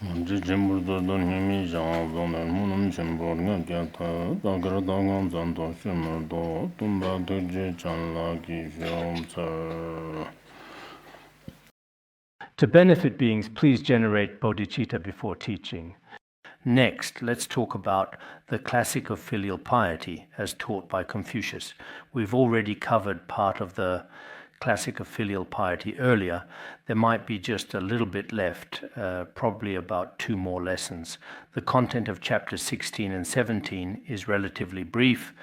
To benefit beings, please generate bodhicitta before teaching. Next, let's talk about the classic of filial piety as taught by Confucius. We've already covered part of the classic of filial piety earlier. There might be just a little bit left, probably about 2 more lessons. The content of chapters 16 and 17 is relatively brief.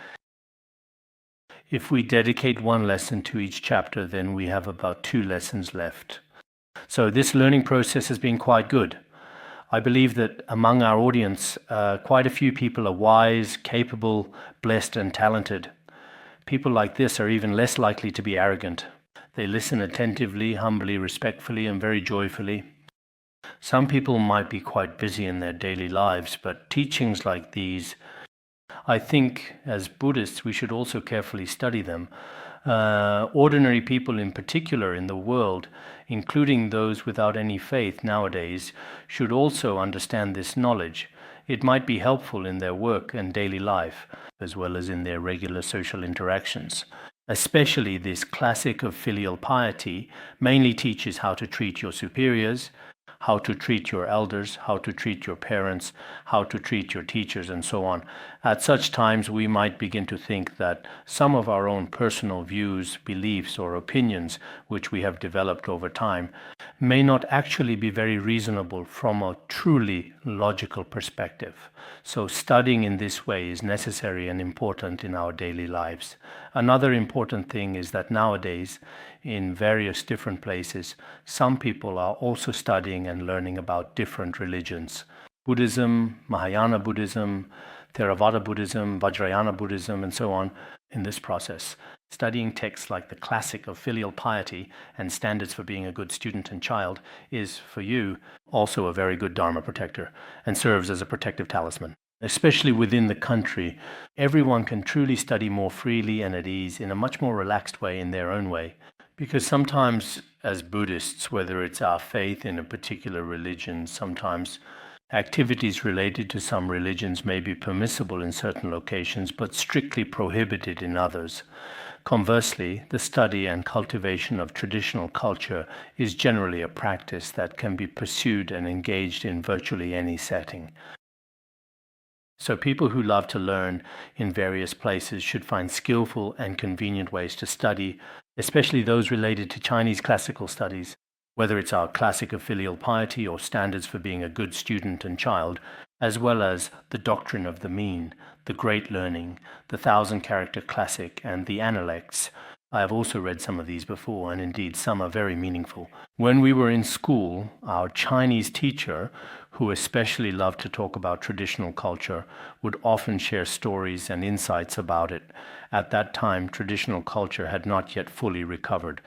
If we dedicate 1 lesson to each chapter, then we have about 2 lessons left. So this learning process has been quite good. I believe that among our audience, quite a few people are wise, capable, blessed, and talented. People like this are even less likely to be arrogant. They listen attentively, humbly, respectfully, and very joyfully. Some people might be quite busy in their daily lives, but teachings like these, I think as Buddhists we should also carefully study them. Ordinary people in particular in the world, including those without any faith nowadays, should also understand this knowledge. It might be helpful in their work and daily life, as well as in their regular social interactions. Especially this classic of filial piety mainly teaches how to treat your superiors, how to treat your elders, how to treat your parents, how to treat your teachers, and so on. At such times, we might begin to think that some of our own personal views, beliefs, or opinions, which we have developed over time, may not actually be very reasonable from a truly logical perspective. So studying in this way is necessary and important in our daily lives. Another important thing is that nowadays, in various different places, some people are also studying and learning about different religions. Buddhism, Mahayana Buddhism, Theravada Buddhism, Vajrayana Buddhism, and so on in this process. Studying texts like the classic of filial piety and standards for being a good student and child is, for you, also a very good Dharma protector and serves as a protective talisman. Especially within the country, everyone can truly study more freely and at ease in a much more relaxed way in their own way. Because sometimes as Buddhists, whether it's our faith in a particular religion, sometimes activities related to some religions may be permissible in certain locations, but strictly prohibited in others. Conversely, the study and cultivation of traditional culture is generally a practice that can be pursued and engaged in virtually any setting. So people who love to learn in various places should find skillful and convenient ways to study, especially those related to Chinese classical studies, whether it's our classic of filial piety or standards for being a good student and child, as well as the doctrine of the mean, the great learning, the 1,000-character classic, and the analects. I have also read some of these before, and indeed some are very meaningful. When we were in school, our Chinese teacher, who especially loved to talk about traditional culture, would often share stories and insights about it. At that time, traditional culture had not yet fully recovered.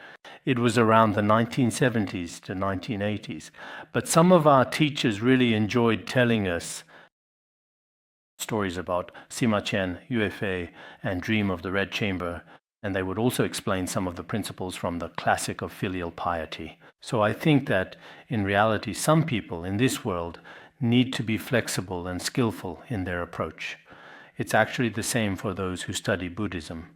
It was around the 1970s to 1980s, but some of our teachers really enjoyed telling us stories about Sima Qian, Yue Fei, and Dream of the Red Chamber, and they would also explain some of the principles from the classic of filial piety. So I think that in reality, some people in this world need to be flexible and skillful in their approach. It's actually the same for those who study Buddhism.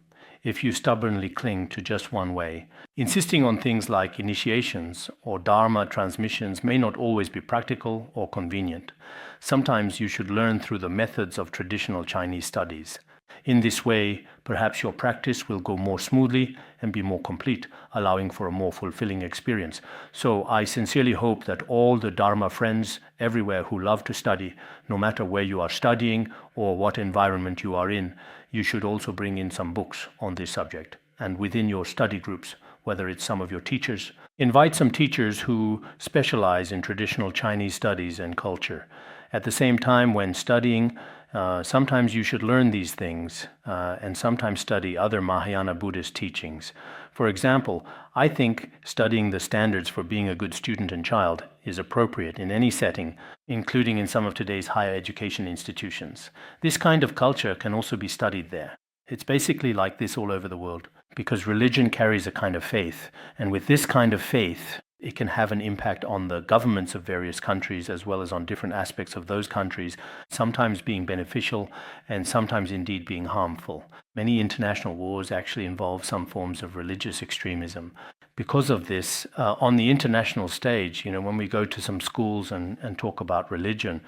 If you stubbornly cling to just one way, insisting on things like initiations or Dharma transmissions may not always be practical or convenient. Sometimes you should learn through the methods of traditional Chinese studies. In this way, perhaps your practice will go more smoothly and be more complete, allowing for a more fulfilling experience. So I sincerely hope that all the Dharma friends everywhere who love to study, no matter where you are studying or what environment you are in, you should also bring in some books on this subject. And within your study groups, whether it's some of your teachers, invite some teachers who specialize in traditional Chinese studies and culture. At the same time, when studying, sometimes you should learn these things and sometimes study other Mahayana Buddhist teachings. For example, I think studying the standards for being a good student and child is appropriate in any setting, including in some of today's higher education institutions. This kind of culture can also be studied there. It's basically like this all over the world, because religion carries a kind of faith, and with this kind of faith, It can have an impact on the governments of various countries as well as on different aspects of those countries, sometimes being beneficial and sometimes indeed being harmful. Many international wars actually involve some forms of religious extremism. Because of this, on the international stage, when we go to some schools and talk about religion,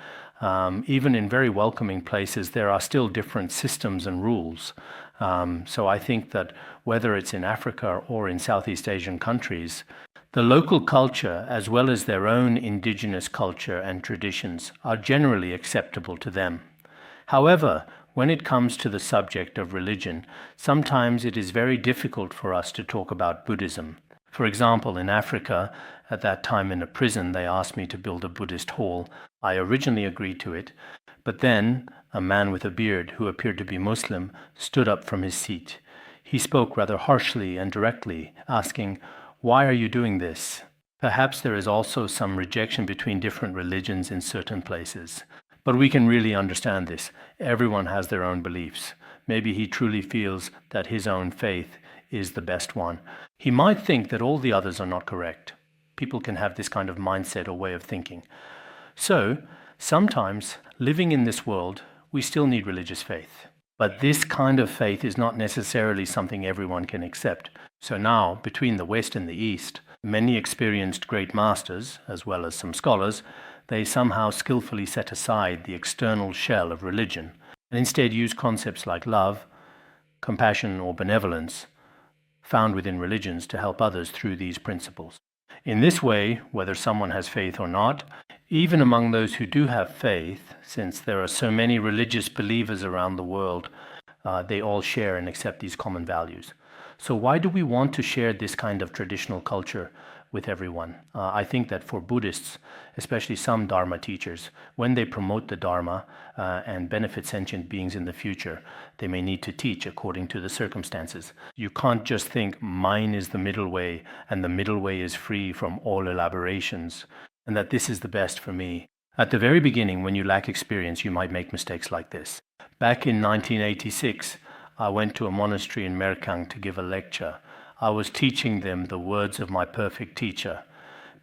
even in very welcoming places, there are still different systems and rules. So I think that whether it's in Africa or in Southeast Asian countries, the local culture, as well as their own indigenous culture and traditions, are generally acceptable to them. However, when it comes to the subject of religion, sometimes it is very difficult for us to talk about Buddhism. For example, in Africa, at that time in a prison, they asked me to build a Buddhist hall. I originally agreed to it, but then a man with a beard who appeared to be Muslim stood up from his seat. He spoke rather harshly and directly, asking, "Why are you doing this?" Perhaps there is also some rejection between different religions in certain places. But we can really understand this. Everyone has their own beliefs. Maybe he truly feels that his own faith is the best one. He might think that all the others are not correct. People can have this kind of mindset or way of thinking. So, sometimes, living in this world, we still need religious faith. But this kind of faith is not necessarily something everyone can accept. So now, between the West and the East, many experienced great masters, as well as some scholars, they somehow skillfully set aside the external shell of religion and instead use concepts like love, compassion, or benevolence found within religions to help others through these principles. In this way, whether someone has faith or not, even among those who do have faith, since there are so many religious believers around the world, they all share and accept these common values. So why do we want to share this kind of traditional culture with everyone? I think that for Buddhists, especially some Dharma teachers, when they promote the Dharma and benefit sentient beings in the future, they may need to teach according to the circumstances. You can't just think mine is the middle way and the middle way is free from all elaborations and that this is the best for me. At the very beginning, when you lack experience, you might make mistakes like this. Back in 1986, I went to a monastery in Merkang to give a lecture. I was teaching them the words of my perfect teacher,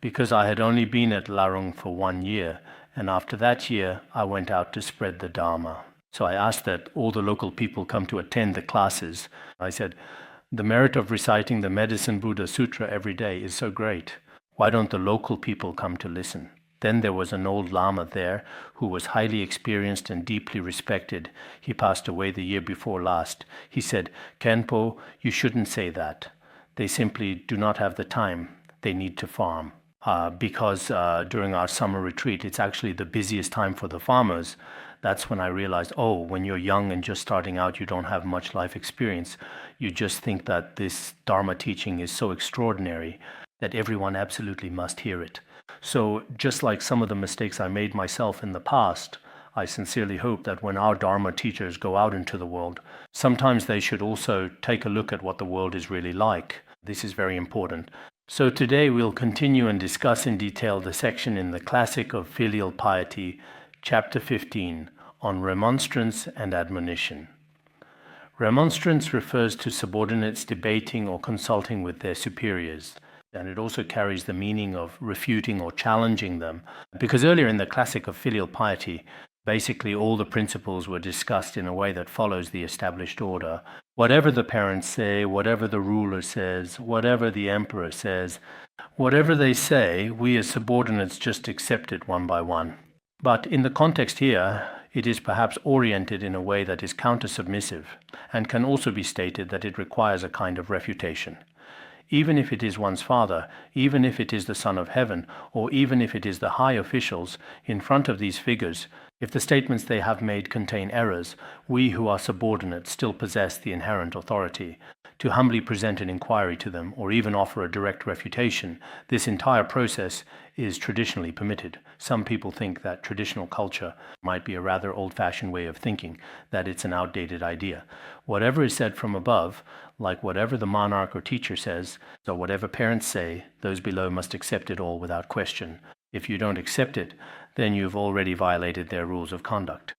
because I had only been at Larung for 1 year, and after that year, I went out to spread the Dharma. So I asked that all the local people come to attend the classes. I said, the merit of reciting the Medicine Buddha Sutra every day is so great. Why don't the local people come to listen? Then there was an old Lama there who was highly experienced and deeply respected. He passed away the year before last. He said, "Khenpo, you shouldn't say that. They simply do not have the time. They need to farm." Because during our summer retreat, it's actually the busiest time for the farmers. That's when I realized, when you're young and just starting out, you don't have much life experience. You just think that this Dharma teaching is so extraordinary that everyone absolutely must hear it. So just like some of the mistakes I made myself in the past, I sincerely hope that when our Dharma teachers go out into the world, sometimes they should also take a look at what the world is really like. This is very important. So today we'll continue and discuss in detail the section in the Classic of Filial Piety, Chapter 15, on remonstrance and admonition. Remonstrance refers to subordinates debating or consulting with their superiors, and it also carries the meaning of refuting or challenging them. Because earlier in the Classic of Filial Piety, basically all the principles were discussed in a way that follows the established order. Whatever the parents say, whatever the ruler says, whatever the emperor says, whatever they say, we as subordinates just accept it one by one. But in the context here, it is perhaps oriented in a way that is counter-submissive, and can also be stated that it requires a kind of refutation. Even if it is one's father, even if it is the Son of Heaven, or even if it is the high officials in front of these figures, if the statements they have made contain errors, we who are subordinates still possess the inherent authority. To humbly present an inquiry to them, or even offer a direct refutation, this entire process is traditionally permitted. Some people think that traditional culture might be a rather old-fashioned way of thinking, that it's an outdated idea. Whatever is said from above, like whatever the monarch or teacher says, or whatever parents say, those below must accept it all without question. If you don't accept it, then you've already violated their rules of conduct.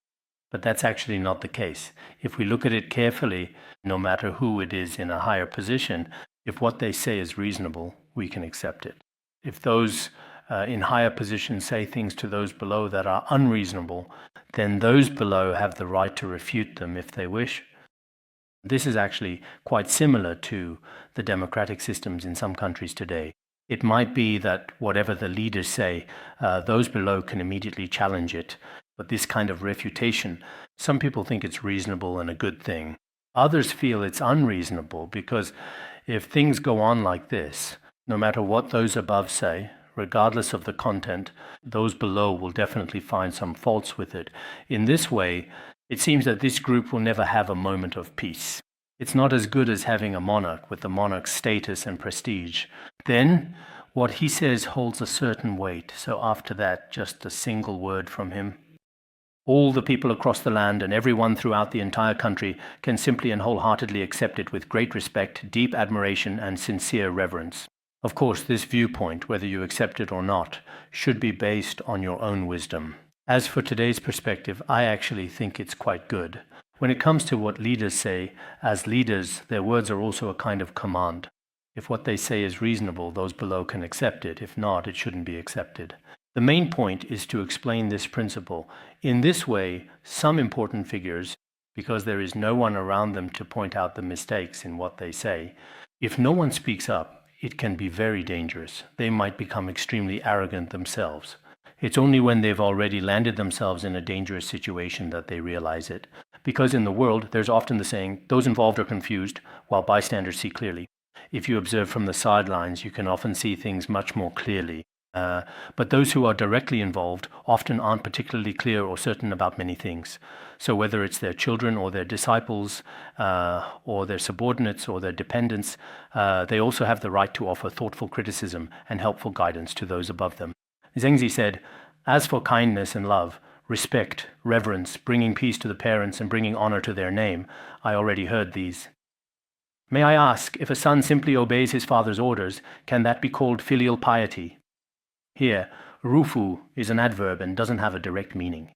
But that's actually not the case. If we look at it carefully, no matter who it is in a higher position, if what they say is reasonable, we can accept it. If those in higher positions say things to those below that are unreasonable, then those below have the right to refute them if they wish. This is actually quite similar to the democratic systems in some countries today. It might be that whatever the leaders say, those below can immediately challenge it. But this kind of refutation, some people think it's reasonable and a good thing. Others feel it's unreasonable because if things go on like this, no matter what those above say, regardless of the content, those below will definitely find some faults with it. In this way, it seems that this group will never have a moment of peace. It's not as good as having a monarch with the monarch's status and prestige. Then, what he says holds a certain weight, so after that, just a single word from him. All the people across the land and everyone throughout the entire country can simply and wholeheartedly accept it with great respect, deep admiration, and sincere reverence. Of course, this viewpoint, whether you accept it or not, should be based on your own wisdom. As for today's perspective, I actually think it's quite good. When it comes to what leaders say, as leaders, their words are also a kind of command. If what they say is reasonable, those below can accept it. If not, it shouldn't be accepted. The main point is to explain this principle. In this way, some important figures, because there is no one around them to point out the mistakes in what they say, if no one speaks up, it can be very dangerous. They might become extremely arrogant themselves. It's only when they've already landed themselves in a dangerous situation that they realize it. Because in the world, there's often the saying, those involved are confused, while bystanders see clearly. If you observe from the sidelines, you can often see things much more clearly. But those who are directly involved often aren't particularly clear or certain about many things. So whether it's their children or their disciples or their subordinates or their dependents, they also have the right to offer thoughtful criticism and helpful guidance to those above them. Zhengzi said, as for kindness and love, respect, reverence, bringing peace to the parents and bringing honor to their name, I already heard these. May I ask, if a son simply obeys his father's orders, can that be called filial piety? Here, rufu is an adverb and doesn't have a direct meaning.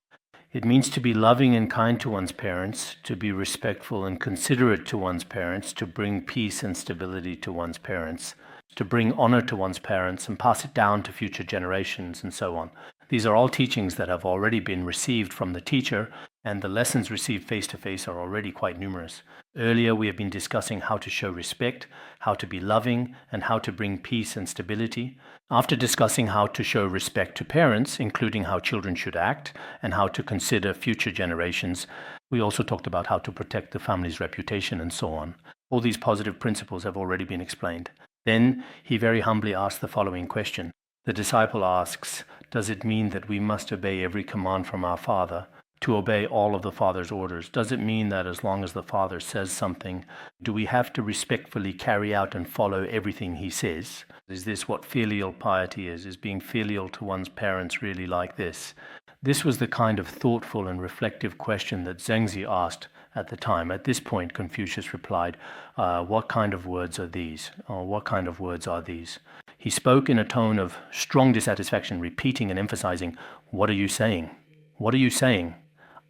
It means to be loving and kind to one's parents, to be respectful and considerate to one's parents, to bring peace and stability to one's parents, to bring honor to one's parents and pass it down to future generations, and so on. These are all teachings that have already been received from the teacher, and the lessons received face-to-face are already quite numerous. Earlier, we have been discussing how to show respect, how to be loving, and how to bring peace and stability. After discussing how to show respect to parents, including how children should act, and how to consider future generations, we also talked about how to protect the family's reputation and so on. All these positive principles have already been explained. Then, he very humbly asked the following question. The disciple asks, does it mean that we must obey every command from our Father? To obey all of the Father's orders? Does it mean that as long as the Father says something, do we have to respectfully carry out and follow everything he says? Is this what filial piety is? Is being filial to one's parents really like this? This was the kind of thoughtful and reflective question that Zhengzi asked at the time. At this point, Confucius replied, what kind of words are these? Or what kind of words are these? He spoke in a tone of strong dissatisfaction, repeating and emphasizing, what are you saying? What are you saying?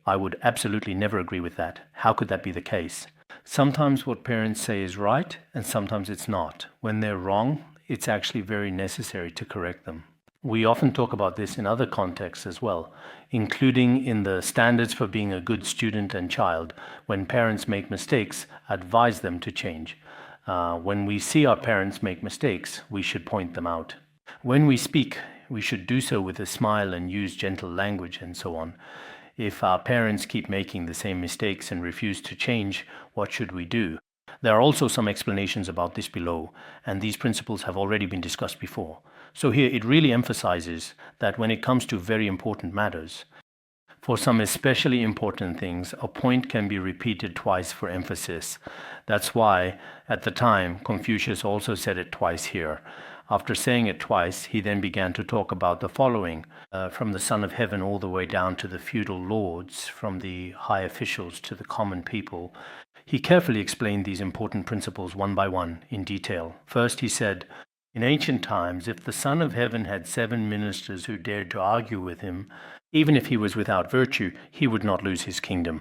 I would absolutely never agree with that. How could that be the case? Sometimes what parents say is right, and sometimes it's not. When they're wrong, it's actually very necessary to correct them. We often talk about this in other contexts as well, including in the standards for being a good student and child. When parents make mistakes, advise them to change. When we see our parents make mistakes, we should point them out. When we speak, we should do so with a smile and use gentle language and so on. If our parents keep making the same mistakes and refuse to change, what should we do? There are also some explanations about this below, and these principles have already been discussed before. So here it really emphasizes that when it comes to very important matters, for some especially important things, a point can be repeated twice for emphasis. That's why, at the time, Confucius also said it twice here. After saying it twice, he then began to talk about the following, from the Son of Heaven all the way down to the feudal lords, from the high officials to the common people. He carefully explained these important principles one by one, in detail. First, he said, in ancient times, if the Son of Heaven had 7 ministers who dared to argue with him, even if he was without virtue, he would not lose his kingdom.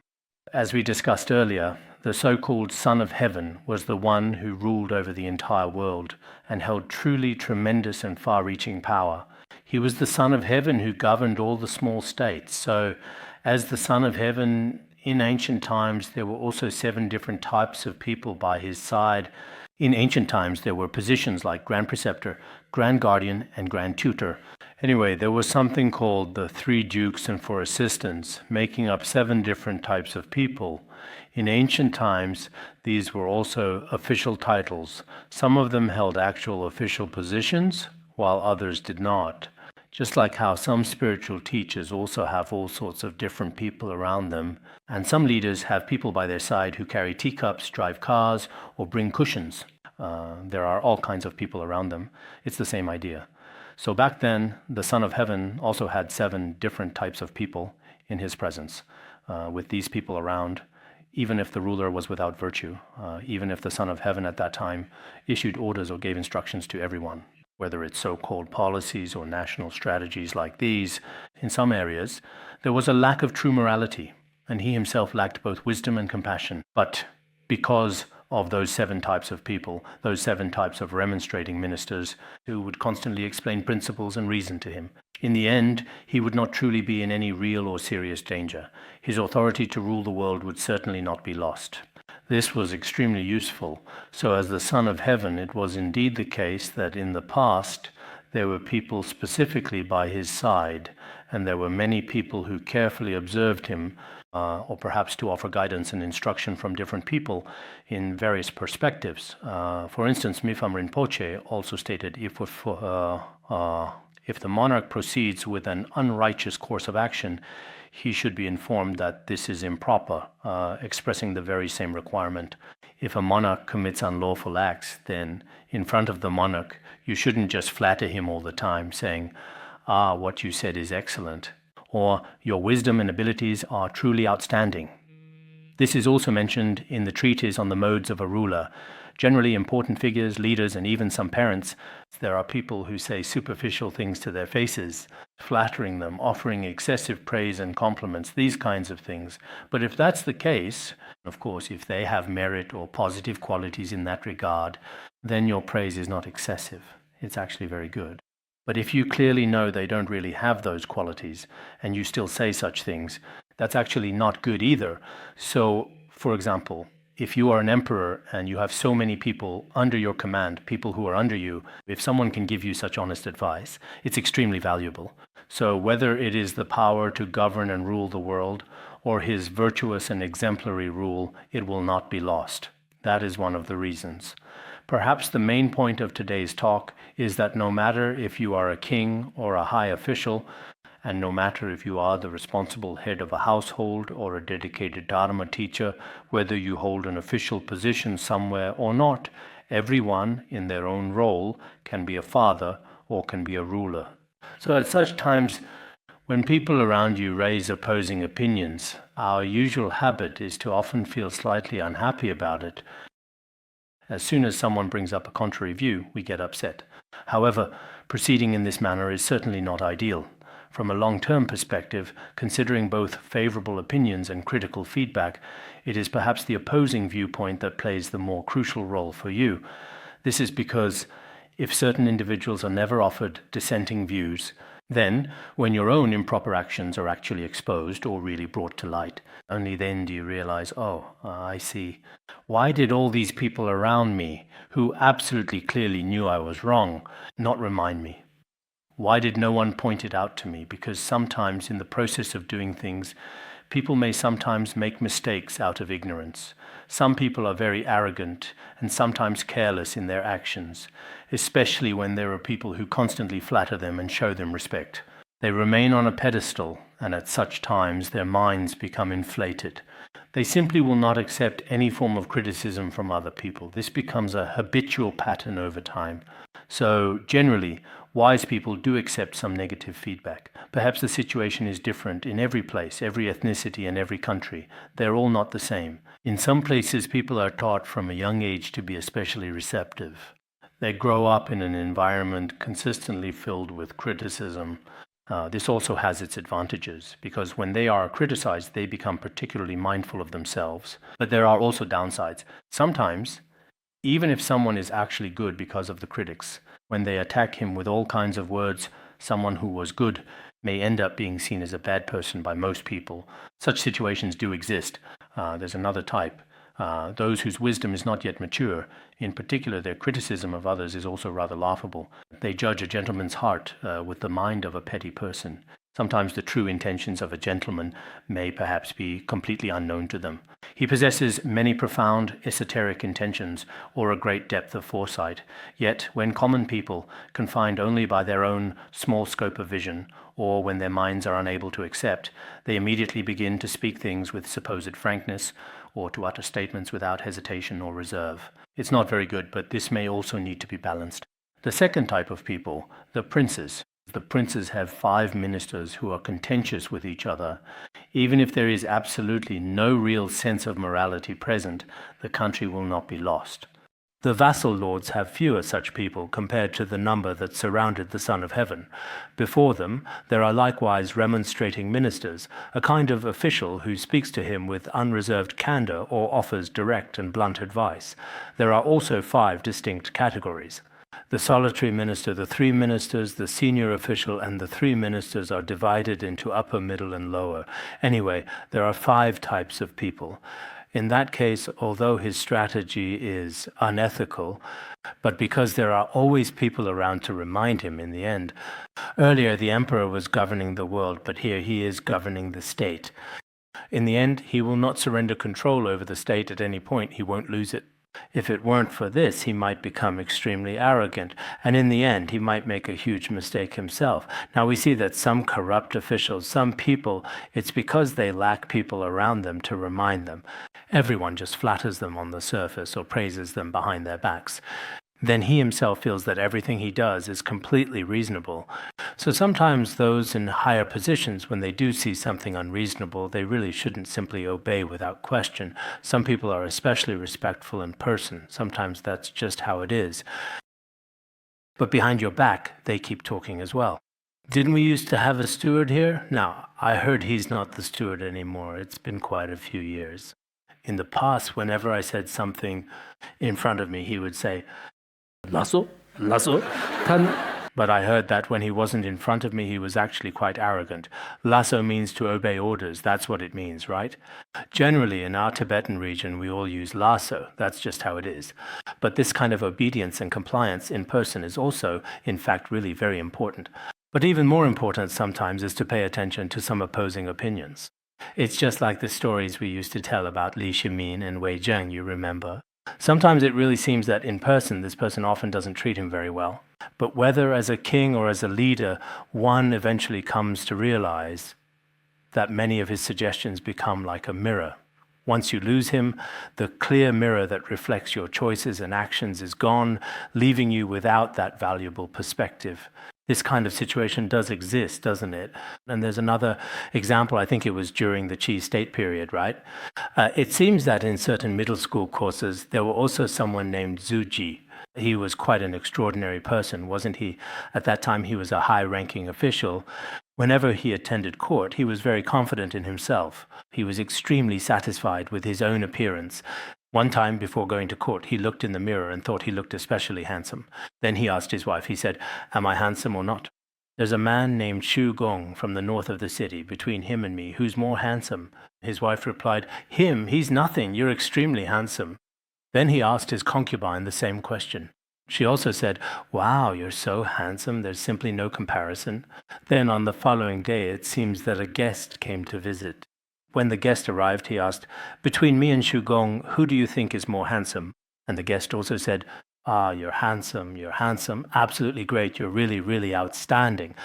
As we discussed earlier, the so-called Son of Heaven, was the one who ruled over the entire world and held truly tremendous and far-reaching power. He was the Son of Heaven who governed all the small states. So as the Son of Heaven, in ancient times, there were also 7 different types of people by his side. In ancient times, there were positions like Grand Preceptor, Grand Guardian, and Grand Tutor. Anyway, there was something called the 3 Dukes and 4 Assistants, making up 7 different types of people. In ancient times, these were also official titles. Some of them held actual official positions, while others did not. Just like how some spiritual teachers also have all sorts of different people around them, and some leaders have people by their side who carry teacups, drive cars, or bring cushions. There are all kinds of people around them. It's the same idea. So back then, the Son of Heaven also had 7 different types of people in his presence, with these people around, even if the ruler was without virtue, even if the Son of Heaven at that time issued orders or gave instructions to everyone. Whether it's so-called policies or national strategies like these, in some areas, there was a lack of true morality, and he himself lacked both wisdom and compassion. But because of those 7 types of people, those 7 types of remonstrating ministers who would constantly explain principles and reason to him, in the end, he would not truly be in any real or serious danger. His authority to rule the world would certainly not be lost. This was extremely useful. So as the Son of Heaven, it was indeed the case that in the past there were people specifically by his side, and there were many people who carefully observed him, or perhaps to offer guidance and instruction from different people in various perspectives. For instance, Mifam Rinpoche also stated, if the monarch proceeds with an unrighteous course of action, he should be informed that this is improper, expressing the very same requirement. If a monarch commits unlawful acts, then in front of the monarch, you shouldn't just flatter him all the time, saying, what you said is excellent, or your wisdom and abilities are truly outstanding. This is also mentioned in the treatise on the modes of a ruler. Generally, important figures, leaders, and even some parents, there are people who say superficial things to their faces, flattering them, offering excessive praise and compliments, these kinds of things. But if that's the case, of course, if they have merit or positive qualities in that regard, then your praise is not excessive. It's actually very good. But if you clearly know they don't really have those qualities, and you still say such things, that's actually not good either. So, for example, if you are an emperor and you have so many people under your command, people who are under you, if someone can give you such honest advice, it's extremely valuable. So whether it is the power to govern and rule the world, or his virtuous and exemplary rule, it will not be lost. That is one of the reasons. Perhaps the main point of today's talk is that no matter if you are a king or a high official, and no matter if you are the responsible head of a household or a dedicated Dharma teacher, whether you hold an official position somewhere or not, everyone in their own role can be a father or can be a ruler. So at such times, when people around you raise opposing opinions, our usual habit is to often feel slightly unhappy about it. As soon as someone brings up a contrary view, we get upset. However, proceeding in this manner is certainly not ideal. From a long-term perspective, considering both favorable opinions and critical feedback, it is perhaps the opposing viewpoint that plays the more crucial role for you. This is because if certain individuals are never offered dissenting views, then, when your own improper actions are actually exposed or really brought to light, only then do you realize, I see. Why did all these people around me, who absolutely clearly knew I was wrong, not remind me? Why did no one point it out to me? Because sometimes in the process of doing things, people may sometimes make mistakes out of ignorance. Some people are very arrogant and sometimes careless in their actions, especially when there are people who constantly flatter them and show them respect. They remain on a pedestal, and at such times their minds become inflated. They simply will not accept any form of criticism from other people. This becomes a habitual pattern over time. So generally, wise people do accept some negative feedback. Perhaps the situation is different in every place, every ethnicity, and every country. They're all not the same. In some places, people are taught from a young age to be especially receptive. They grow up in an environment consistently filled with criticism. This also has its advantages, because when they are criticized, they become particularly mindful of themselves. But there are also downsides. Sometimes, even if someone is actually good because of the critics, when they attack him with all kinds of words, someone who was good may end up being seen as a bad person by most people. Such situations do exist. There's another type. Those whose wisdom is not yet mature. In particular, their criticism of others is also rather laughable. They judge a gentleman's heart with the mind of a petty person. Sometimes the true intentions of a gentleman may perhaps be completely unknown to them. He possesses many profound esoteric intentions or a great depth of foresight. Yet, when common people, confined only by their own small scope of vision, or when their minds are unable to accept, they immediately begin to speak things with supposed frankness, or to utter statements without hesitation or reserve. It's not very good, but this may also need to be balanced. The second type of people, the princes. The princes have 5 ministers who are contentious with each other. Even if there is absolutely no real sense of morality present, the country will not be lost. The vassal lords have fewer such people compared to the number that surrounded the Son of Heaven. Before them, there are likewise remonstrating ministers, a kind of official who speaks to him with unreserved candor or offers direct and blunt advice. There are also 5 distinct categories. The solitary minister, the 3 ministers, the senior official, and the 3 ministers are divided into upper, middle, and lower. Anyway, there are 5 types of people. In that case, although his strategy is unethical, but because there are always people around to remind him in the end. Earlier, the emperor was governing the world, but here he is governing the state. In the end, he will not surrender control over the state at any point. He won't lose it. If it weren't for this, he might become extremely arrogant, and in the end, he might make a huge mistake himself. Now, we see that some corrupt officials, some people, it's because they lack people around them to remind them. Everyone just flatters them on the surface or praises them behind their backs. Then he himself feels that everything he does is completely reasonable. So sometimes those in higher positions, when they do see something unreasonable, they really shouldn't simply obey without question. Some people are especially respectful in person. Sometimes that's just how it is. But behind your back, they keep talking as well. Didn't we used to have a steward here? Now, I heard he's not the steward anymore. It's been quite a few years. In the past, whenever I said something in front of me, he would say, Lasso, but I heard that when he wasn't in front of me, he was actually quite arrogant. Lasso means to obey orders. That's what it means, right? Generally, in our Tibetan region, we all use lasso. That's just how it is. But this kind of obedience and compliance in person is also, in fact, really very important. But even more important sometimes is to pay attention to some opposing opinions. It's just like the stories we used to tell about Li Shimin and Wei Zheng, you remember. Sometimes it really seems that in person, this person often doesn't treat him very well. But whether as a king or as a leader, one eventually comes to realize that many of his suggestions become like a mirror. Once you lose him, the clear mirror that reflects your choices and actions is gone, leaving you without that valuable perspective. This kind of situation does exist, doesn't it? And there's another example, I think it was during the Qi state period, right? It seems that in certain middle school courses, there were also someone named Zuji. He was quite an extraordinary person, wasn't he? At that time, he was a high-ranking official. Whenever he attended court, he was very confident in himself. He was extremely satisfied with his own appearance. One time before going to court, he looked in the mirror and thought he looked especially handsome. Then he asked his wife, he said, "Am I handsome or not? There's a man named Xu Gong from the north of the city. Between him and me, who's more handsome?" His wife replied, "Him, he's nothing. You're extremely handsome." Then he asked his concubine the same question. She also said, "Wow, you're so handsome, there's simply no comparison." Then on the following day, it seems that a guest came to visit. When the guest arrived, he asked, "Between me and Xu Gong, who do you think is more handsome?" And the guest also said, "Ah, you're handsome, absolutely great, you're really, really outstanding."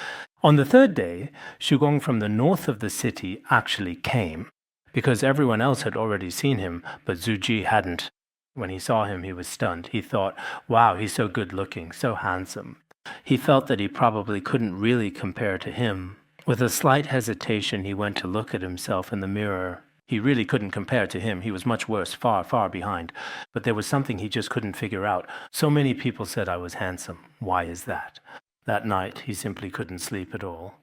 On the third day, Xu Gong from the north of the city actually came, because everyone else had already seen him, but Zuji hadn't. When he saw him, he was stunned. He thought, wow, he's so good-looking, so handsome. He felt that he probably couldn't really compare to him. With a slight hesitation, he went to look at himself in the mirror. He really couldn't compare to him. He was much worse, far, far behind. But there was something he just couldn't figure out. So many people said I was handsome. Why is that? That night, he simply couldn't sleep at all.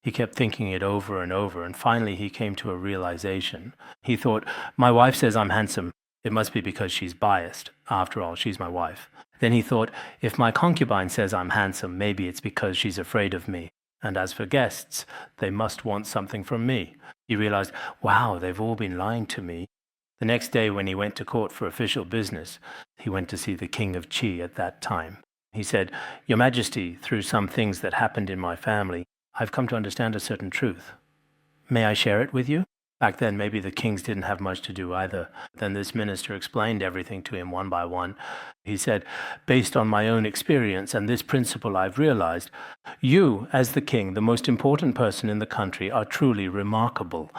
He kept thinking it over and over, and finally he came to a realization. He thought, my wife says I'm handsome. It must be because she's biased. After all, she's my wife. Then he thought, if my concubine says I'm handsome, maybe it's because she's afraid of me. And as for guests, they must want something from me. He realized, wow, they've all been lying to me. The next day when he went to court for official business, he went to see the king of Qi at that time. He said, Your Majesty, through some things that happened in my family, I've come to understand a certain truth. May I share it with you? Back then, maybe the kings didn't have much to do either. Then this minister explained everything to him one by one. He said, based on my own experience and this principle I've realized, you, as the king, the most important person in the country, are truly remarkable.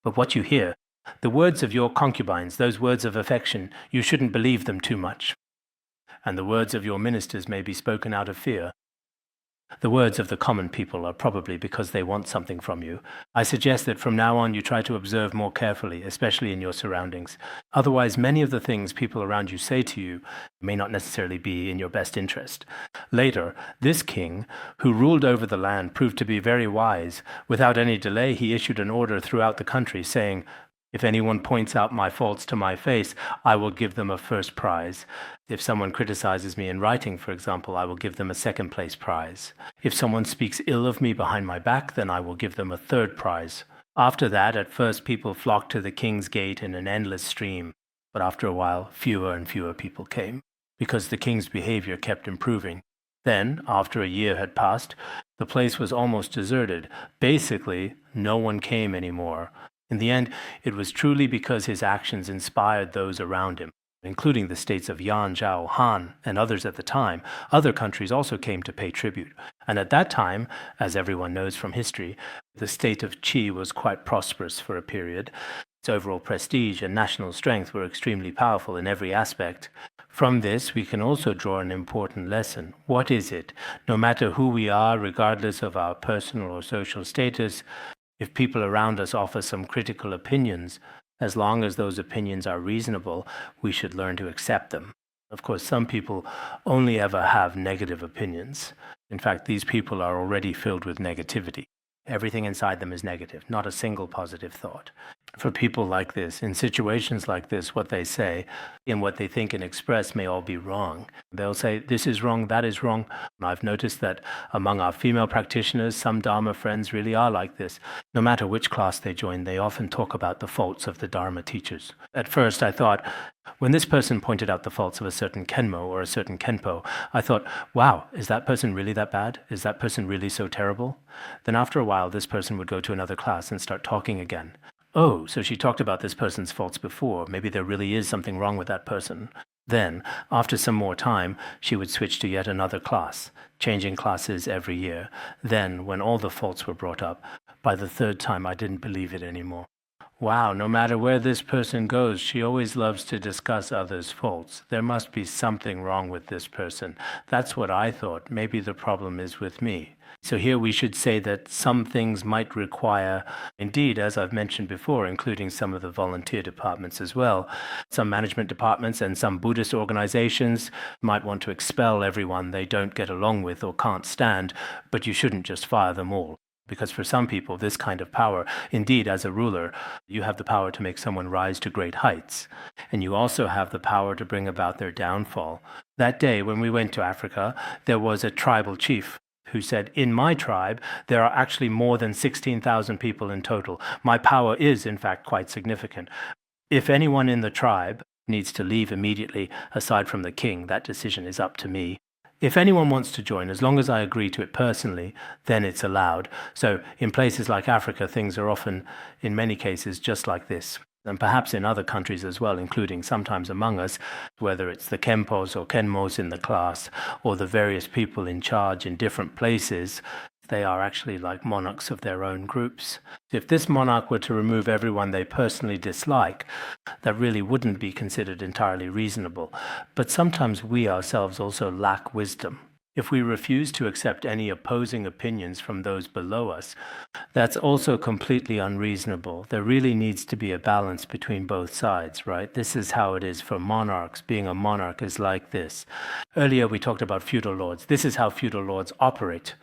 But what you hear, the words of your concubines, those words of affection, you shouldn't believe them too much. And the words of your ministers may be spoken out of fear. The words of the common people are probably because they want something from you. I suggest that from now on you try to observe more carefully, especially in your surroundings. Otherwise, many of the things people around you say to you may not necessarily be in your best interest. Later, this king, who ruled over the land, proved to be very wise. Without any delay, he issued an order throughout the country saying, if anyone points out my faults to my face, I will give them a first prize. If someone criticizes me in writing, for example, I will give them a second place prize. If someone speaks ill of me behind my back, then I will give them a third prize. After that, at first people flocked to the king's gate in an endless stream, but after a while, fewer and fewer people came, because the king's behavior kept improving. Then, after a year had passed, the place was almost deserted. Basically, no one came anymore. In the end, it was truly because his actions inspired those around him, including the states of Yan, Zhao, Han, and others at the time. Other countries also came to pay tribute. And at that time, as everyone knows from history, the state of Qi was quite prosperous for a period. Its overall prestige and national strength were extremely powerful in every aspect. From this, we can also draw an important lesson. What is it? No matter who we are, regardless of our personal or social status, if people around us offer some critical opinions, as long as those opinions are reasonable, we should learn to accept them. Of course, some people only ever have negative opinions. In fact, these people are already filled with negativity. Everything inside them is negative, not a single positive thought. For people like this, in situations like this, what they say and what they think and express may all be wrong. They'll say, this is wrong, that is wrong. And I've noticed that among our female practitioners, some Dharma friends really are like this. No matter which class they join, they often talk about the faults of the Dharma teachers. At first, I thought, when this person pointed out the faults of a certain Khenpo or a certain Khenpo, I thought, wow, is that person really that bad? Is that person really so terrible? Then after a while, this person would go to another class and start talking again. Oh, so she talked about this person's faults before. Maybe there really is something wrong with that person. Then, after some more time, she would switch to yet another class, changing classes every year. Then, when all the faults were brought up, by the third time I didn't believe it anymore. Wow, no matter where this person goes, she always loves to discuss others' faults. There must be something wrong with this person. That's what I thought. Maybe the problem is with me. So here we should say that some things might require, indeed, as I've mentioned before, including some of the volunteer departments as well, some management departments and some Buddhist organizations might want to expel everyone they don't get along with or can't stand, but you shouldn't just fire them all. Because for some people, this kind of power, indeed, as a ruler, you have the power to make someone rise to great heights. And you also have the power to bring about their downfall. That day, when we went to Africa, there was a tribal chief who said, in my tribe, there are actually more than 16,000 people in total. My power is, in fact, quite significant. If anyone in the tribe needs to leave immediately, aside from the king, that decision is up to me. If anyone wants to join, as long as I agree to it personally, then it's allowed. So in places like Africa, things are often, in many cases, just like this. And perhaps in other countries as well, including sometimes among us, whether it's the Khenpos or Khenmos in the class, or the various people in charge in different places, they are actually like monarchs of their own groups. If this monarch were to remove everyone they personally dislike, that really wouldn't be considered entirely reasonable. But sometimes we ourselves also lack wisdom. If we refuse to accept any opposing opinions from those below us, that's also completely unreasonable. There really needs to be a balance between both sides, right? This is how it is for monarchs. Being a monarch is like this. Earlier we talked about feudal lords. This is how feudal lords operate.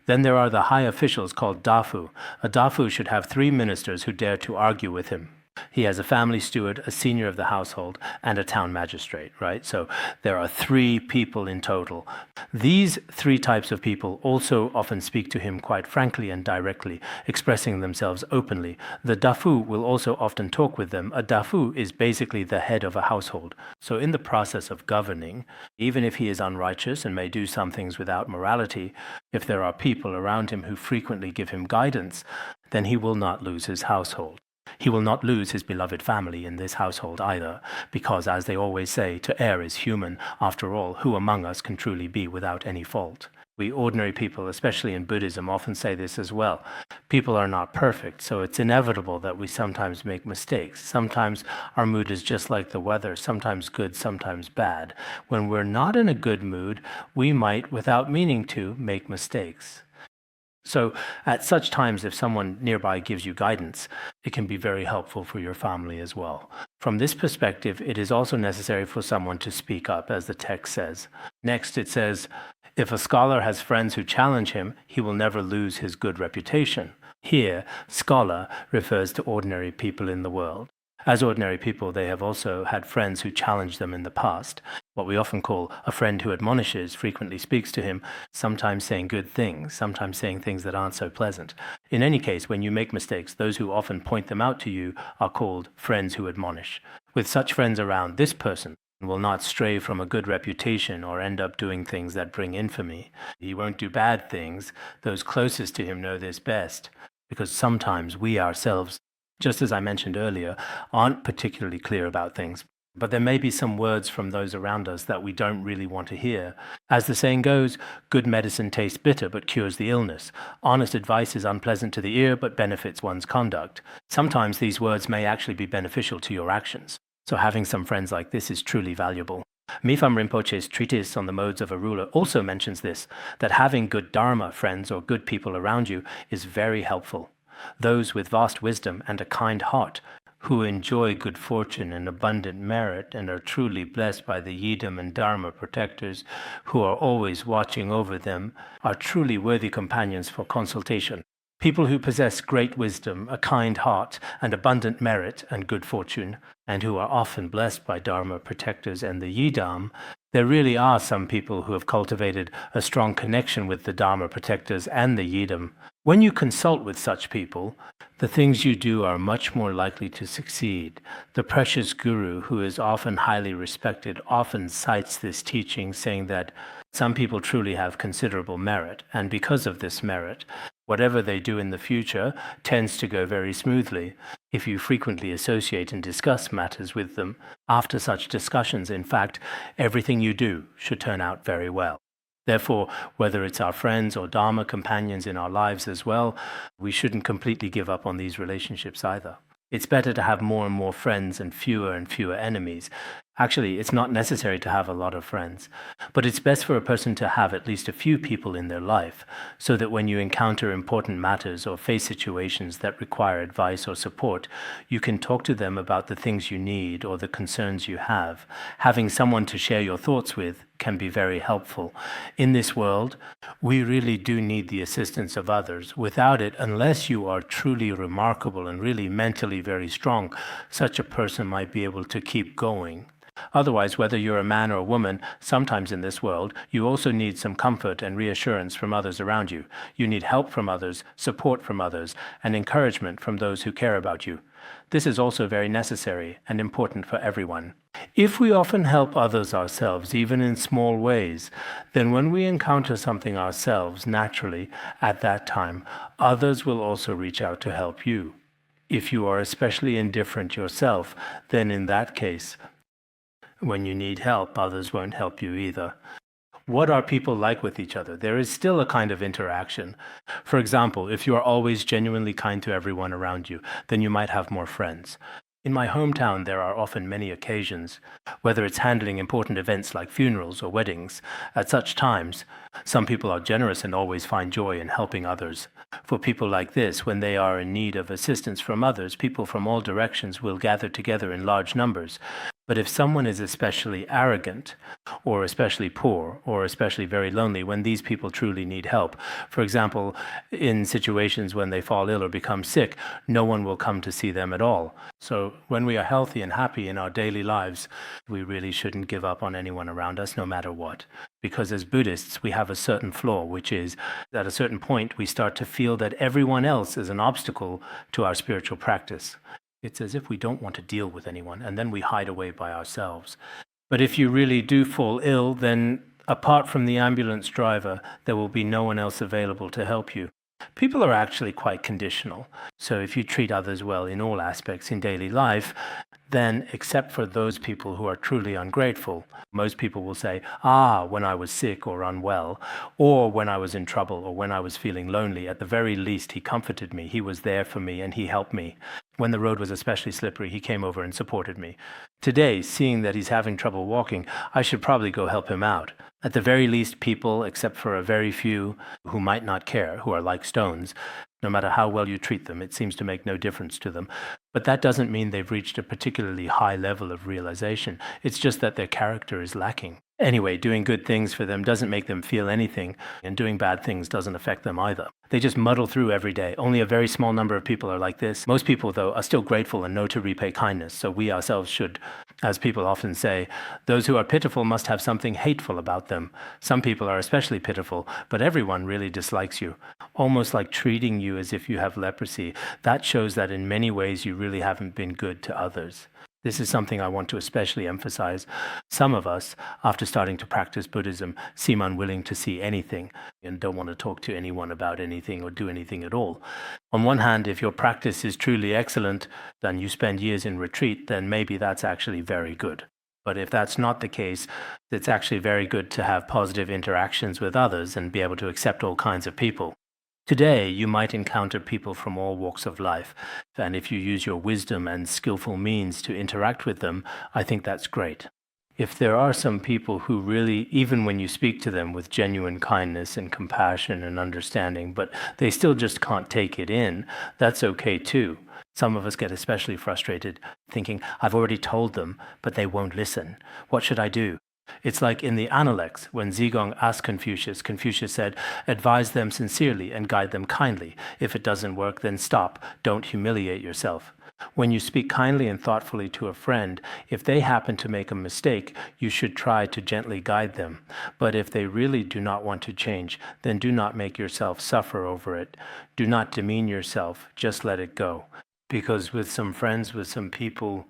Then there are the high officials called dafu. A dafu should have 3 ministers who dare to argue with him. He has a family steward, a senior of the household, and a town magistrate, right? So there are 3 people in total. These 3 types of people also often speak to him quite frankly and directly, expressing themselves openly. The dafu will also often talk with them. A dafu is basically the head of a household. So in the process of governing, even if he is unrighteous and may do some things without morality, if there are people around him who frequently give him guidance, then he will not lose his household. He will not lose his beloved family in this household either, because, as they always say, to err is human. After all, who among us can truly be without any fault? We ordinary people, especially in Buddhism, often say this as well. People are not perfect, so it's inevitable that we sometimes make mistakes. Sometimes our mood is just like the weather, sometimes good, sometimes bad. When we're not in a good mood, we might, without meaning to, make mistakes. So at such times, if someone nearby gives you guidance, it can be very helpful for your family as well. From this perspective, it is also necessary for someone to speak up, as the text says. Next, it says, if a scholar has friends who challenge him, he will never lose his good reputation. Here, scholar refers to ordinary people in the world. As ordinary people, they have also had friends who challenged them in the past. What we often call a friend who admonishes frequently speaks to him, sometimes saying good things, sometimes saying things that aren't so pleasant. In any case, when you make mistakes, those who often point them out to you are called friends who admonish. With such friends around, this person will not stray from a good reputation or end up doing things that bring infamy. He won't do bad things. Those closest to him know this best, because sometimes we ourselves, just as I mentioned earlier, aren't particularly clear about things. But there may be some words from those around us that we don't really want to hear. As the saying goes, good medicine tastes bitter but cures the illness. Honest advice is unpleasant to the ear but benefits one's conduct. Sometimes these words may actually be beneficial to your actions. So having some friends like this is truly valuable. Mipham Rinpoche's treatise on the modes of a ruler also mentions this, that having good Dharma friends or good people around you is very helpful. Those with vast wisdom and a kind heart, who enjoy good fortune and abundant merit and are truly blessed by the Yidam and Dharma protectors who are always watching over them, are truly worthy companions for consultation. People who possess great wisdom, a kind heart, and abundant merit and good fortune, and who are often blessed by Dharma protectors and the Yidam, there really are some people who have cultivated a strong connection with the Dharma protectors and the Yidam. When you consult with such people, the things you do are much more likely to succeed. The precious Guru, who is often highly respected, often cites this teaching, saying that some people truly have considerable merit, and because of this merit, whatever they do in the future tends to go very smoothly. If you frequently associate and discuss matters with them, after such discussions, in fact, everything you do should turn out very well. Therefore, whether it's our friends or Dharma companions in our lives as well, we shouldn't completely give up on these relationships either. It's better to have more and more friends and fewer enemies. Actually, it's not necessary to have a lot of friends, but it's best for a person to have at least a few people in their life, so that when you encounter important matters or face situations that require advice or support, you can talk to them about the things you need or the concerns you have. Having someone to share your thoughts with can be very helpful. In this world, we really do need the assistance of others. Without it, unless you are truly remarkable and really mentally very strong, such a person might be able to keep going. Otherwise, whether you're a man or a woman, sometimes in this world, you also need some comfort and reassurance from others around you. You need help from others, support from others, and encouragement from those who care about you. This is also very necessary and important for everyone. If we often help others ourselves, even in small ways, then when we encounter something ourselves, naturally, at that time, others will also reach out to help you. If you are especially indifferent yourself, then in that case, when you need help, others won't help you either. What are people like with each other? There is still a kind of interaction. For example, if you are always genuinely kind to everyone around you, then you might have more friends. In my hometown, there are often many occasions, whether it's handling important events like funerals or weddings. At such times, some people are generous and always find joy in helping others. For people like this, when they are in need of assistance from others, people from all directions will gather together in large numbers. But if someone is especially arrogant, or especially poor, or especially very lonely, when these people truly need help, for example, in situations when they fall ill or become sick, no one will come to see them at all. So when we are healthy and happy in our daily lives, we really shouldn't give up on anyone around us, no matter what. Because as Buddhists, we have a certain flaw, which is at a certain point, we start to feel that everyone else is an obstacle to our spiritual practice. It's as if we don't want to deal with anyone, and then we hide away by ourselves. But if you really do fall ill, then apart from the ambulance driver, there will be no one else available to help you. People are actually quite conditional. So if you treat others well in all aspects in daily life, then except for those people who are truly ungrateful, most people will say, when I was sick or unwell, or when I was in trouble, or when I was feeling lonely, at the very least he comforted me, he was there for me, and he helped me. When the road was especially slippery, he came over and supported me. Today, seeing that he's having trouble walking, I should probably go help him out. At the very least, people, except for a very few who might not care, who are like stones, no matter how well you treat them, it seems to make no difference to them. But that doesn't mean they've reached a particularly high level of realization. It's just that their character is lacking. Anyway, doing good things for them doesn't make them feel anything, and doing bad things doesn't affect them either. They just muddle through every day. Only a very small number of people are like this. Most people, though, are still grateful and know to repay kindness, so we ourselves should. As people often say, those who are pitiful must have something hateful about them. Some people are especially pitiful, but everyone really dislikes you, almost like treating you as if you have leprosy. That shows that in many ways you really haven't been good to others. This is something I want to especially emphasize. Some of us, after starting to practice Buddhism, seem unwilling to see anything and don't want to talk to anyone about anything or do anything at all. On one hand, if your practice is truly excellent and you spend years in retreat, then maybe that's actually very good. But if that's not the case, it's actually very good to have positive interactions with others and be able to accept all kinds of people. Today, you might encounter people from all walks of life, and if you use your wisdom and skillful means to interact with them, I think that's great. If there are some people who really, even when you speak to them with genuine kindness and compassion and understanding, but they still just can't take it in, that's okay too. Some of us get especially frustrated, thinking, I've already told them, but they won't listen. What should I do? It's like in the Analects, when Zigong asked Confucius, Confucius said, advise them sincerely and guide them kindly. If it doesn't work, then stop. Don't humiliate yourself. When you speak kindly and thoughtfully to a friend, if they happen to make a mistake, you should try to gently guide them. But if they really do not want to change, then do not make yourself suffer over it. Do not demean yourself. Just let it go. Because with some friends, with some people,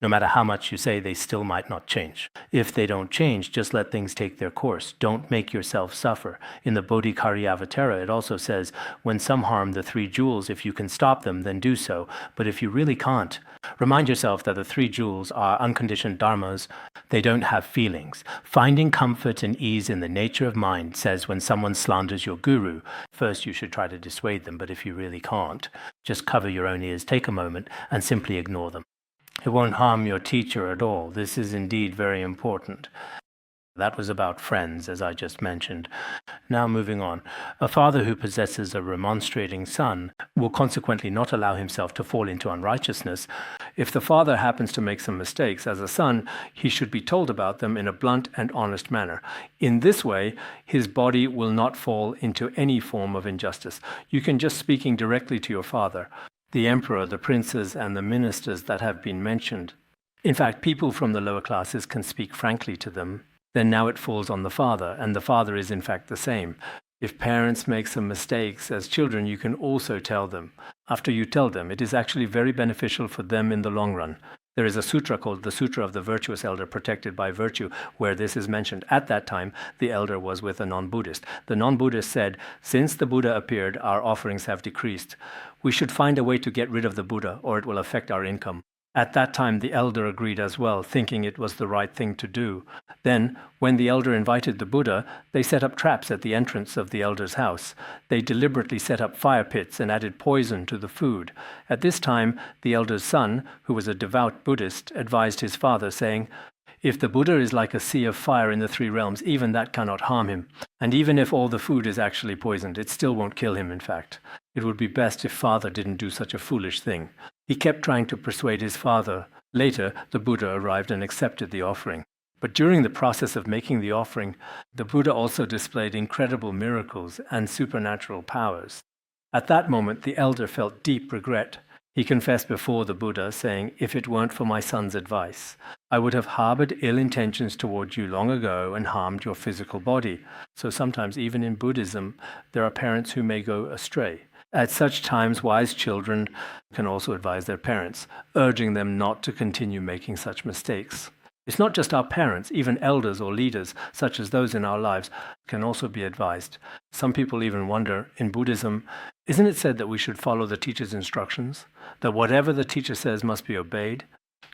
no matter how much you say, they still might not change. If they don't change, just let things take their course. Don't make yourself suffer. In the Bodhicariyavatara, it also says, when some harm the three jewels, if you can stop them, then do so. But if you really can't, remind yourself that the three jewels are unconditioned dharmas. They don't have feelings. Finding comfort and ease in the nature of mind says when someone slanders your guru, first you should try to dissuade them, but if you really can't, just cover your own ears, take a moment, and simply ignore them. It won't harm your teacher at all. This is indeed very important. That was about friends, as I just mentioned. Now moving on. A father who possesses a remonstrating son will consequently not allow himself to fall into unrighteousness. If the father happens to make some mistakes as a son, he should be told about them in a blunt and honest manner. In this way, his body will not fall into any form of injustice. You can just speaking directly to your father, the emperor, the princes, and the ministers that have been mentioned. In fact, people from the lower classes can speak frankly to them. Then now it falls on the father, and the father is in fact the same. If parents make some mistakes as children, you can also tell them. After you tell them, it is actually very beneficial for them in the long run. There is a sutra called the Sutra of the Virtuous Elder Protected by Virtue, where this is mentioned. At that time, the elder was with a non-Buddhist. The non-Buddhist said, since the Buddha appeared, our offerings have decreased. We should find a way to get rid of the Buddha, or it will affect our income. At that time, the elder agreed as well, thinking it was the right thing to do. Then, when the elder invited the Buddha, they set up traps at the entrance of the elder's house. They deliberately set up fire pits and added poison to the food. At this time, the elder's son, who was a devout Buddhist, advised his father, saying, if the Buddha is like a sea of fire in the three realms, even that cannot harm him. And even if all the food is actually poisoned, it still won't kill him, in fact. It would be best if father didn't do such a foolish thing. He kept trying to persuade his father. Later, the Buddha arrived and accepted the offering. But during the process of making the offering, the Buddha also displayed incredible miracles and supernatural powers. At that moment, the elder felt deep regret. He confessed before the Buddha, saying, "If it weren't for my son's advice, I would have harbored ill intentions towards you long ago and harmed your physical body." So sometimes, even in Buddhism, there are parents who may go astray. At such times, wise children can also advise their parents, urging them not to continue making such mistakes. It's not just our parents, even elders or leaders, such as those in our lives, can also be advised. Some people even wonder, in Buddhism, isn't it said that we should follow the teacher's instructions? That whatever the teacher says must be obeyed?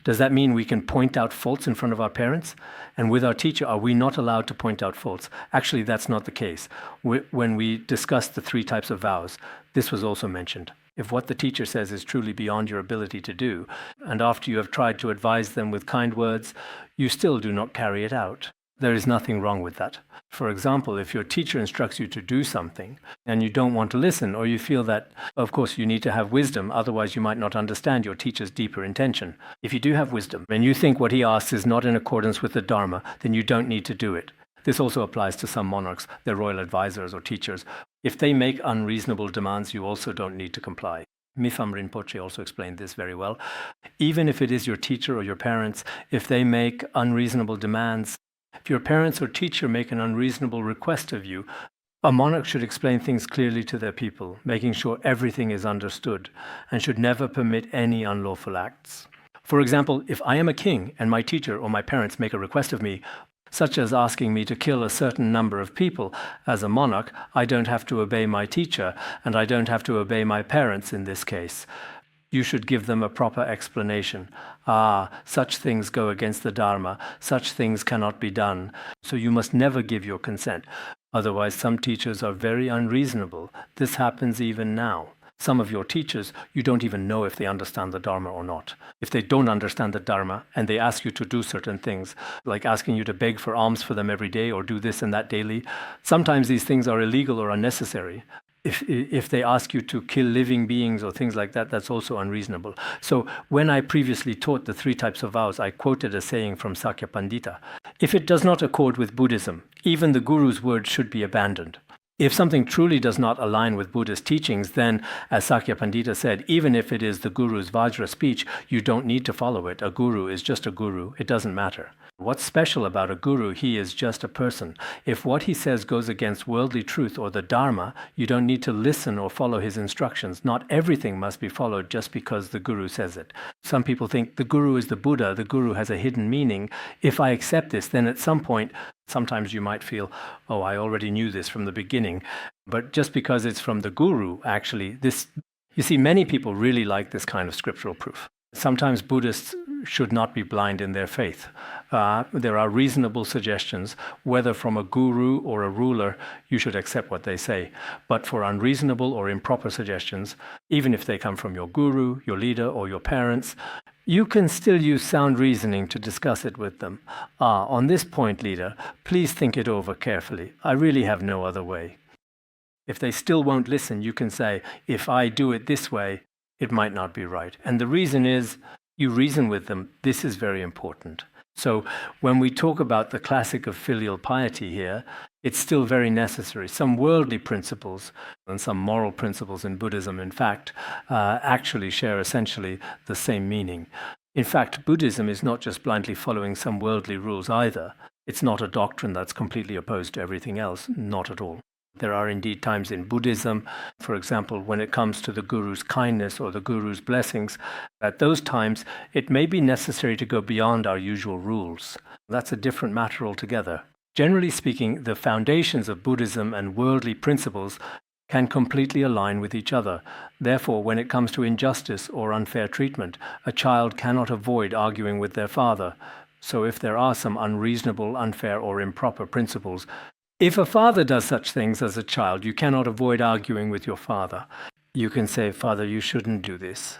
Does that mean we can point out faults in front of our parents? And with our teacher, are we not allowed to point out faults? Actually, that's not the case. When we discussed the 3 types of vows, this was also mentioned. If what the teacher says is truly beyond your ability to do, and after you have tried to advise them with kind words, you still do not carry it out, there is nothing wrong with that. For example, if your teacher instructs you to do something and you don't want to listen, or you feel that, of course, you need to have wisdom, otherwise you might not understand your teacher's deeper intention. If you do have wisdom and you think what he asks is not in accordance with the Dharma, then you don't need to do it. This also applies to some monarchs, their royal advisors or teachers. If they make unreasonable demands, you also don't need to comply. Mipham Rinpoche also explained this very well. Even if it is your teacher or your parents, if they make unreasonable demands, if your parents or teacher make an unreasonable request of you, a monarch should explain things clearly to their people, making sure everything is understood, and should never permit any unlawful acts. For example, if I am a king and my teacher or my parents make a request of me, such as asking me to kill a certain number of people, as a monarch, I don't have to obey my teacher, and I don't have to obey my parents in this case. You should give them a proper explanation. Such things go against the Dharma, such things cannot be done, so you must never give your consent. Otherwise, some teachers are very unreasonable. This happens even now. Some of your teachers, you don't even know if they understand the Dharma or not. If they don't understand the Dharma and they ask you to do certain things, like asking you to beg for alms for them every day or do this and that daily, sometimes these things are illegal or unnecessary. If they ask you to kill living beings or things like that, that's also unreasonable. So when I previously taught the 3 types of vows, I quoted a saying from Sakya Pandita. If it does not accord with Buddhism, even the Guru's word should be abandoned. If something truly does not align with Buddhist teachings, then, as Sakya Pandita said, even if it is the Guru's Vajra speech, you don't need to follow it. A Guru is just a Guru. It doesn't matter. What's special about a Guru? He is just a person. If what he says goes against worldly truth or the Dharma, you don't need to listen or follow his instructions. Not everything must be followed just because the Guru says it. Some people think the Guru is the Buddha. The Guru has a hidden meaning. If I accept this, then at some point, sometimes you might feel, oh, I already knew this from the beginning. But just because it's from the Guru, actually, you see, many people really like this kind of scriptural proof. Sometimes Buddhists should not be blind in their faith. There are reasonable suggestions. Whether from a guru or a ruler, you should accept what they say. But for unreasonable or improper suggestions, even if they come from your guru, your leader, or your parents, you can still use sound reasoning to discuss it with them. On this point, leader, please think it over carefully. I really have no other way. If they still won't listen, you can say, if I do it this way, it might not be right. And the reason is, you reason with them. This is very important. So when we talk about the classic of filial piety here, it's still very necessary. Some worldly principles and some moral principles in Buddhism, in fact, actually share essentially the same meaning. In fact, Buddhism is not just blindly following some worldly rules either. It's not a doctrine that's completely opposed to everything else, not at all. There are indeed times in Buddhism, for example, when it comes to the Guru's kindness or the Guru's blessings, at those times it may be necessary to go beyond our usual rules. That's a different matter altogether. Generally speaking, the foundations of Buddhism and worldly principles can completely align with each other. Therefore, when it comes to injustice or unfair treatment, a child cannot avoid arguing with their father. So if there are some unreasonable, unfair, or improper principles, if a father does such things as a child, you cannot avoid arguing with your father. You can say, "Father, you shouldn't do this.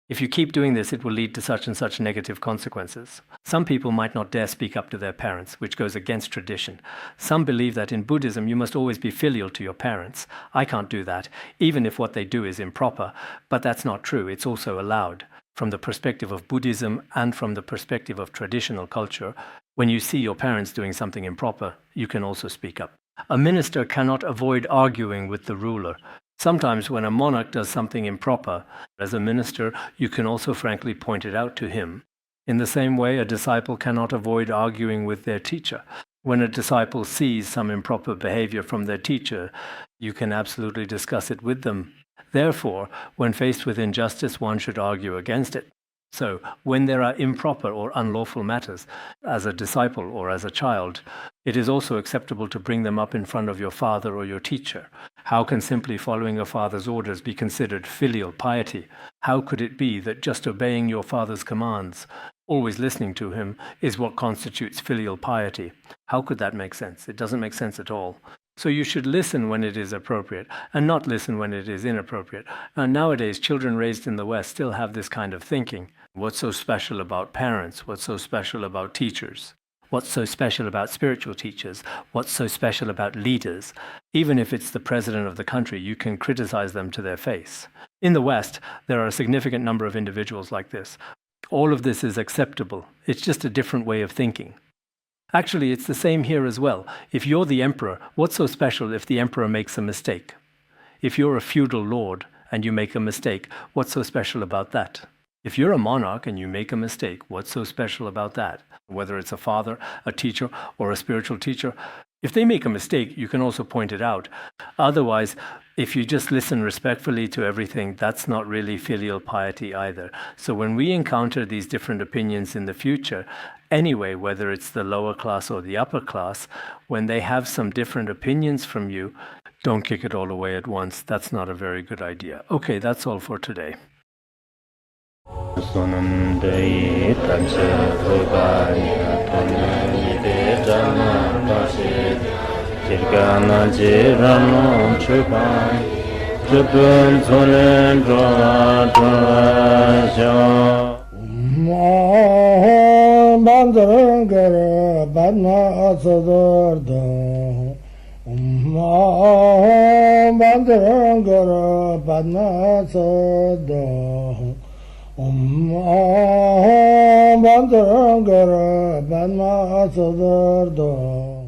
If you keep doing this, it will lead to such and such negative consequences." Some people might not dare speak up to their parents, which goes against tradition. Some believe that in Buddhism you must always be filial to your parents. I can't do that, even if what they do is improper. But that's not true. It's also allowed. from the perspective of Buddhism and from the perspective of traditional culture, when you see your parents doing something improper, you can also speak up. A minister cannot avoid arguing with the ruler. Sometimes when a monarch does something improper, as a minister, you can also frankly point it out to him. In the same way, a disciple cannot avoid arguing with their teacher. When a disciple sees some improper behavior from their teacher, you can absolutely discuss it with them. Therefore, when faced with injustice, one should argue against it. So, when there are improper or unlawful matters, as a disciple or as a child, it is also acceptable to bring them up in front of your father or your teacher. How can simply following a father's orders be considered filial piety? How could it be that just obeying your father's commands, always listening to him, is what constitutes filial piety? How could that make sense? It doesn't make sense at all. So you should listen when it is appropriate and not listen when it is inappropriate. And nowadays, children raised in the West still have this kind of thinking. What's so special about parents? What's so special about teachers? What's so special about spiritual teachers? What's so special about leaders? Even if it's the president of the country, you can criticize them to their face. In the West, there are a significant number of individuals like this. All of this is acceptable. It's just a different way of thinking. Actually, it's the same here as well. If you're the emperor, what's so special if the emperor makes a mistake? If you're a feudal lord and you make a mistake, what's so special about that? If you're a monarch and you make a mistake, what's so special about that? Whether it's a father, a teacher, or a spiritual teacher, if they make a mistake, you can also point it out. Otherwise, if you just listen respectfully to everything, that's not really filial piety either. So when we encounter these different opinions in the future, anyway, whether it's the lower class or the upper class, when they have some different opinions from you, don't kick it all away at once. That's not a very good idea. Okay, that's all for today. Bandara Banma Sodargye.The